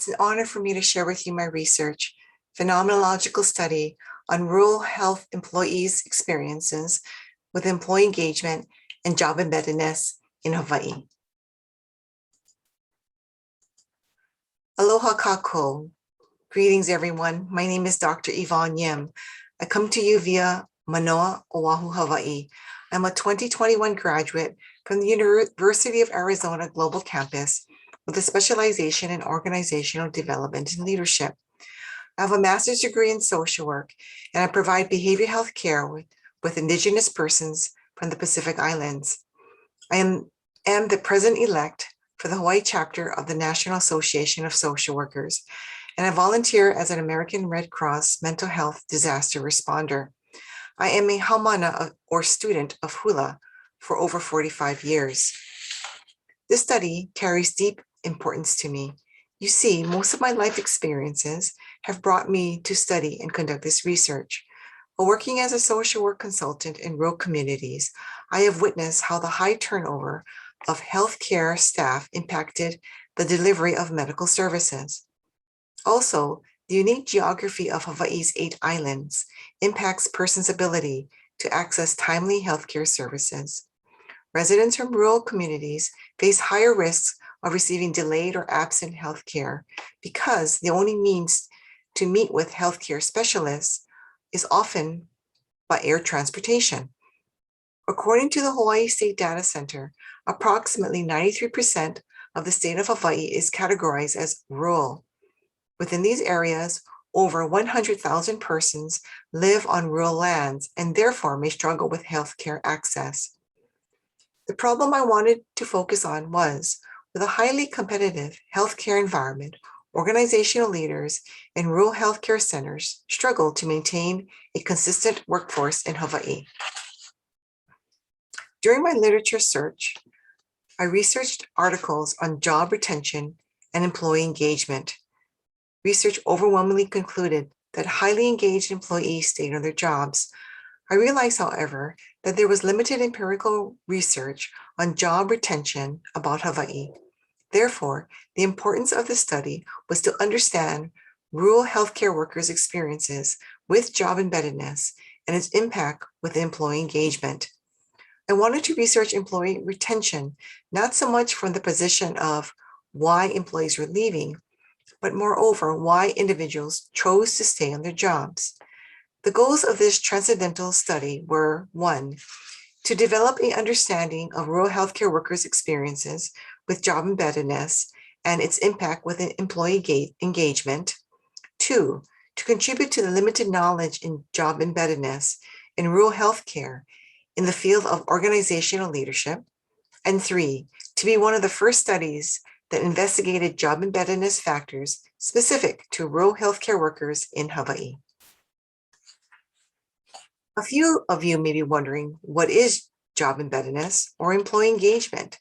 it's an honor for me to share with you my research, phenomenological study on rural health employees' experiences with employee engagement and job embeddedness in Hawaii. Aloha kako. Greetings, everyone. My name is Dr. Yvonne Yim. I come to you via Manoa, Oahu, Hawaii. I'm a 2021 graduate from the University of Arizona Global Campus with a specialization in organizational development and leadership. I have a master's degree in social work, and I provide behavioral health care with Indigenous persons from the Pacific Islands. I am the president-elect for the Hawaii chapter of the National Association of Social Workers, and I volunteer as an American Red Cross mental health disaster responder. I am a haumana or student of hula for over 45 years. This study carries deep importance to me. You see, most of my life experiences have brought me to study and conduct this research. While working as a social work consultant in rural communities, I have witnessed how the high turnover of healthcare staff impacted the delivery of medical services. Also, the unique geography of Hawaii's 8 islands impacts persons' ability to access timely healthcare services. Residents from rural communities face higher risks of receiving delayed or absent healthcare because the only means to meet with healthcare specialists is often by air transportation. According to the Hawaii State Data Center, approximately 93% of the state of Hawaii is categorized as rural. Within these areas, over 100,000 persons live on rural lands and therefore may struggle with healthcare access. The problem I wanted to focus on was, with a highly competitive healthcare environment, organizational leaders in rural healthcare centers struggle to maintain a consistent workforce in Hawaii. During my literature search, I researched articles on job retention and employee engagement. Research overwhelmingly concluded that highly engaged employees stayed on their jobs. I realized, however, that there was limited empirical research on job retention about Hawaii. Therefore, the importance of the study was to understand rural healthcare workers' experiences with job embeddedness and its impact with employee engagement. I wanted to research employee retention, not so much from the position of why employees were leaving, but moreover, why individuals chose to stay on their jobs. The goals of this transcendental study were: 1, to develop an understanding of rural healthcare workers' experiences with job embeddedness and its impact with employee engagement; 2, to contribute to the limited knowledge in job embeddedness in rural healthcare in the field of organizational leadership; and 3, to be one of the first studies that investigated job embeddedness factors specific to rural healthcare workers in Hawaii. A few of you may be wondering, what is job embeddedness or employee engagement?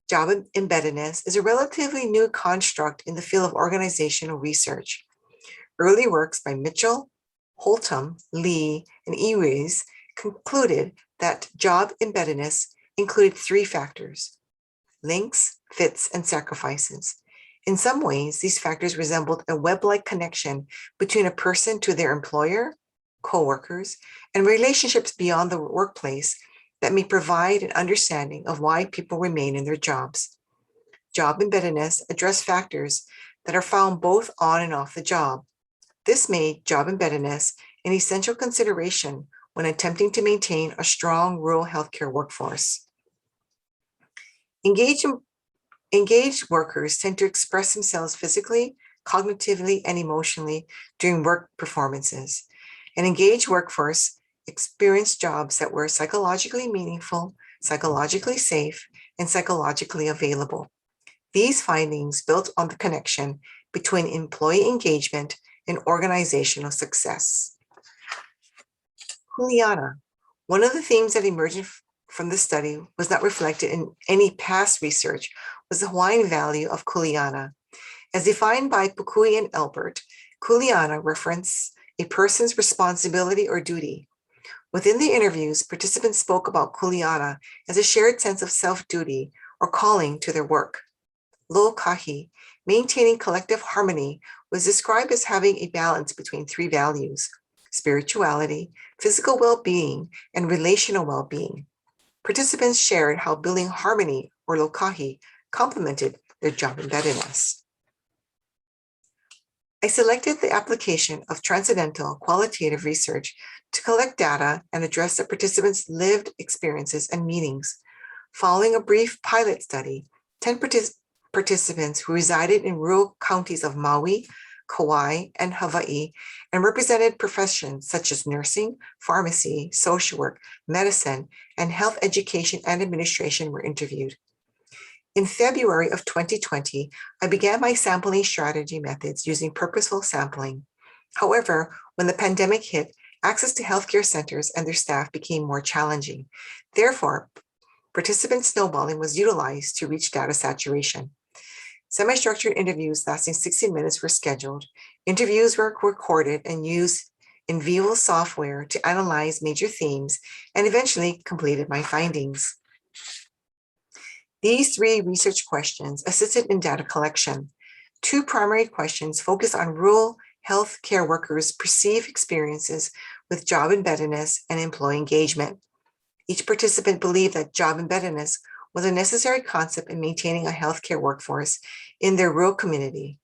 Job embeddedness is a relatively new construct in the field of organizational research. Early works by Mitchell, Holtum, Lee, and Eries concluded that job embeddedness included 3 factors: links, fits, and sacrifices. In some ways, these factors resembled a web-like connection between a person to their employer, co-workers, and relationships beyond the workplace that may provide an understanding of why people remain in their jobs. Job embeddedness addressed factors that are found both on and off the job. This made job embeddedness an essential consideration when attempting to maintain a strong rural healthcare workforce. Engaged workers tend to express themselves physically, cognitively, and emotionally during work performances. An engaged workforce experienced jobs that were psychologically meaningful, psychologically safe, and psychologically available. These findings built on the connection between employee engagement and organizational success. Kuleana. One of the themes that emerged from the study was not reflected in any past research was the Hawaiian value of kuleana. As defined by Pukui and Elbert, kuleana references a person's responsibility or duty. Within the interviews, participants spoke about kuleana as a shared sense of self-duty or calling to their work. Lokahi, maintaining collective harmony, was described as having a balance between three values: spirituality, physical well-being, and relational well-being. Participants shared how building harmony, or lokahi, complemented their job embeddedness. I selected the application of transcendental qualitative research to collect data and address the participants' lived experiences and meanings. Following a brief pilot study, 10 participants who resided in rural counties of Maui, Kauai, and Hawaii, and represented professions such as nursing, pharmacy, social work, medicine, and health education and administration were interviewed. In February of 2020, I began my sampling strategy methods using purposeful sampling. However, when the pandemic hit, access to healthcare centers and their staff became more challenging. Therefore, participant snowballing was utilized to reach data saturation. Semi-structured interviews lasting 60 minutes were scheduled. Interviews were recorded and used in vivo software to analyze major themes and eventually completed my findings. These three research questions assisted in data collection. Two primary questions focus on rural health care workers' perceived experiences with job embeddedness and employee engagement. Each participant believed that job embeddedness was a necessary concept in maintaining a healthcare workforce in their rural community.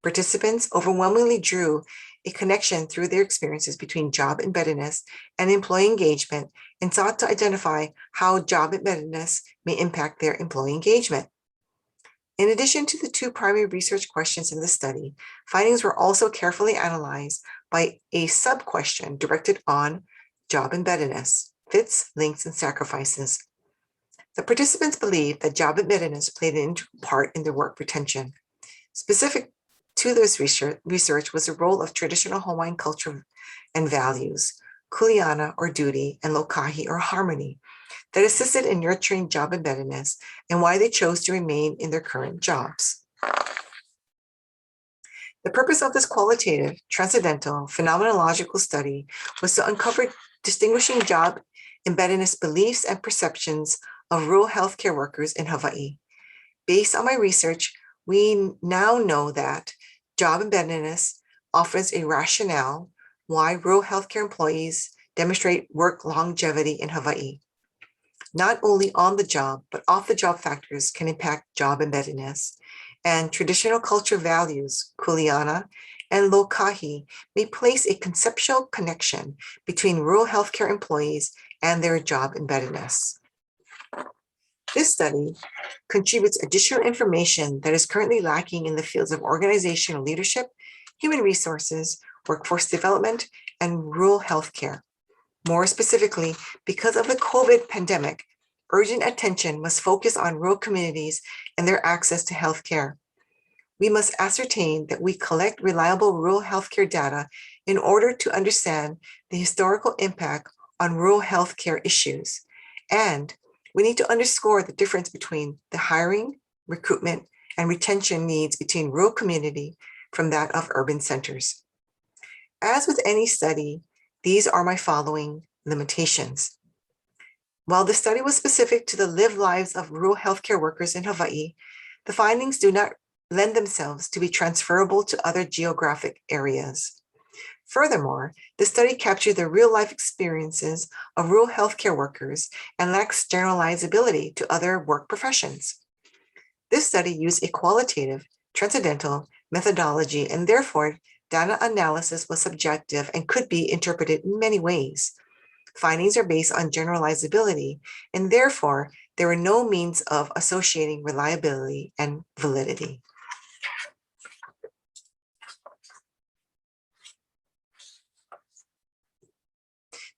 Participants overwhelmingly drew a connection through their experiences between job embeddedness and employee engagement and sought to identify how job embeddedness may impact their employee engagement. In addition to the two primary research questions in the study, findings were also carefully analyzed by a sub-question directed on job embeddedness, fits, links, and sacrifices. The participants believed that job embeddedness played an integral part in their work retention. Specific to this research was the role of traditional Hawaiian culture and values, kuleana or duty, and lokahi or harmony, that assisted in nurturing job embeddedness and why they chose to remain in their current jobs. The purpose of this qualitative, transcendental, phenomenological study was to uncover distinguishing job embeddedness beliefs and perceptions of rural healthcare workers in Hawaii. Based on my research, we now know that job embeddedness offers a rationale why rural healthcare employees demonstrate work longevity in Hawaii. Not only on the job, but off the job factors can impact job embeddedness, and traditional culture values, kuleana and lokahi, may place a conceptual connection between rural healthcare employees and their job embeddedness. This study contributes additional information that is currently lacking in the fields of organizational leadership, human resources, workforce development, and rural healthcare. More specifically, because of the COVID pandemic, urgent attention must focus on rural communities and their access to healthcare. We must ascertain that we collect reliable rural healthcare data in order to understand the historical impact on rural healthcare issues. And we need to underscore the difference between the hiring, recruitment, and retention needs between rural community from that of urban centers. As with any study, these are my following limitations. While the study was specific to the lived lives of rural healthcare workers in Hawaii, the findings do not lend themselves to be transferable to other geographic areas. Furthermore, the study captured the real-life experiences of rural healthcare workers and lacks generalizability to other work professions. This study used a qualitative, transcendental methodology, and therefore data analysis was subjective and could be interpreted in many ways. Findings are based on generalizability, and therefore there are no means of associating reliability and validity.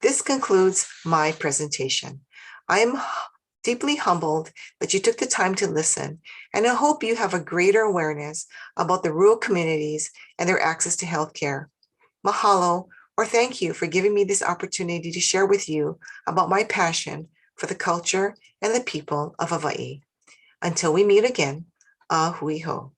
This concludes my presentation. I am deeply humbled that you took the time to listen, and I hope you have a greater awareness about the rural communities and their access to healthcare. Mahalo, or thank you for giving me this opportunity to share with you about my passion for the culture and the people of Hawaii. Until we meet again, a hui ho.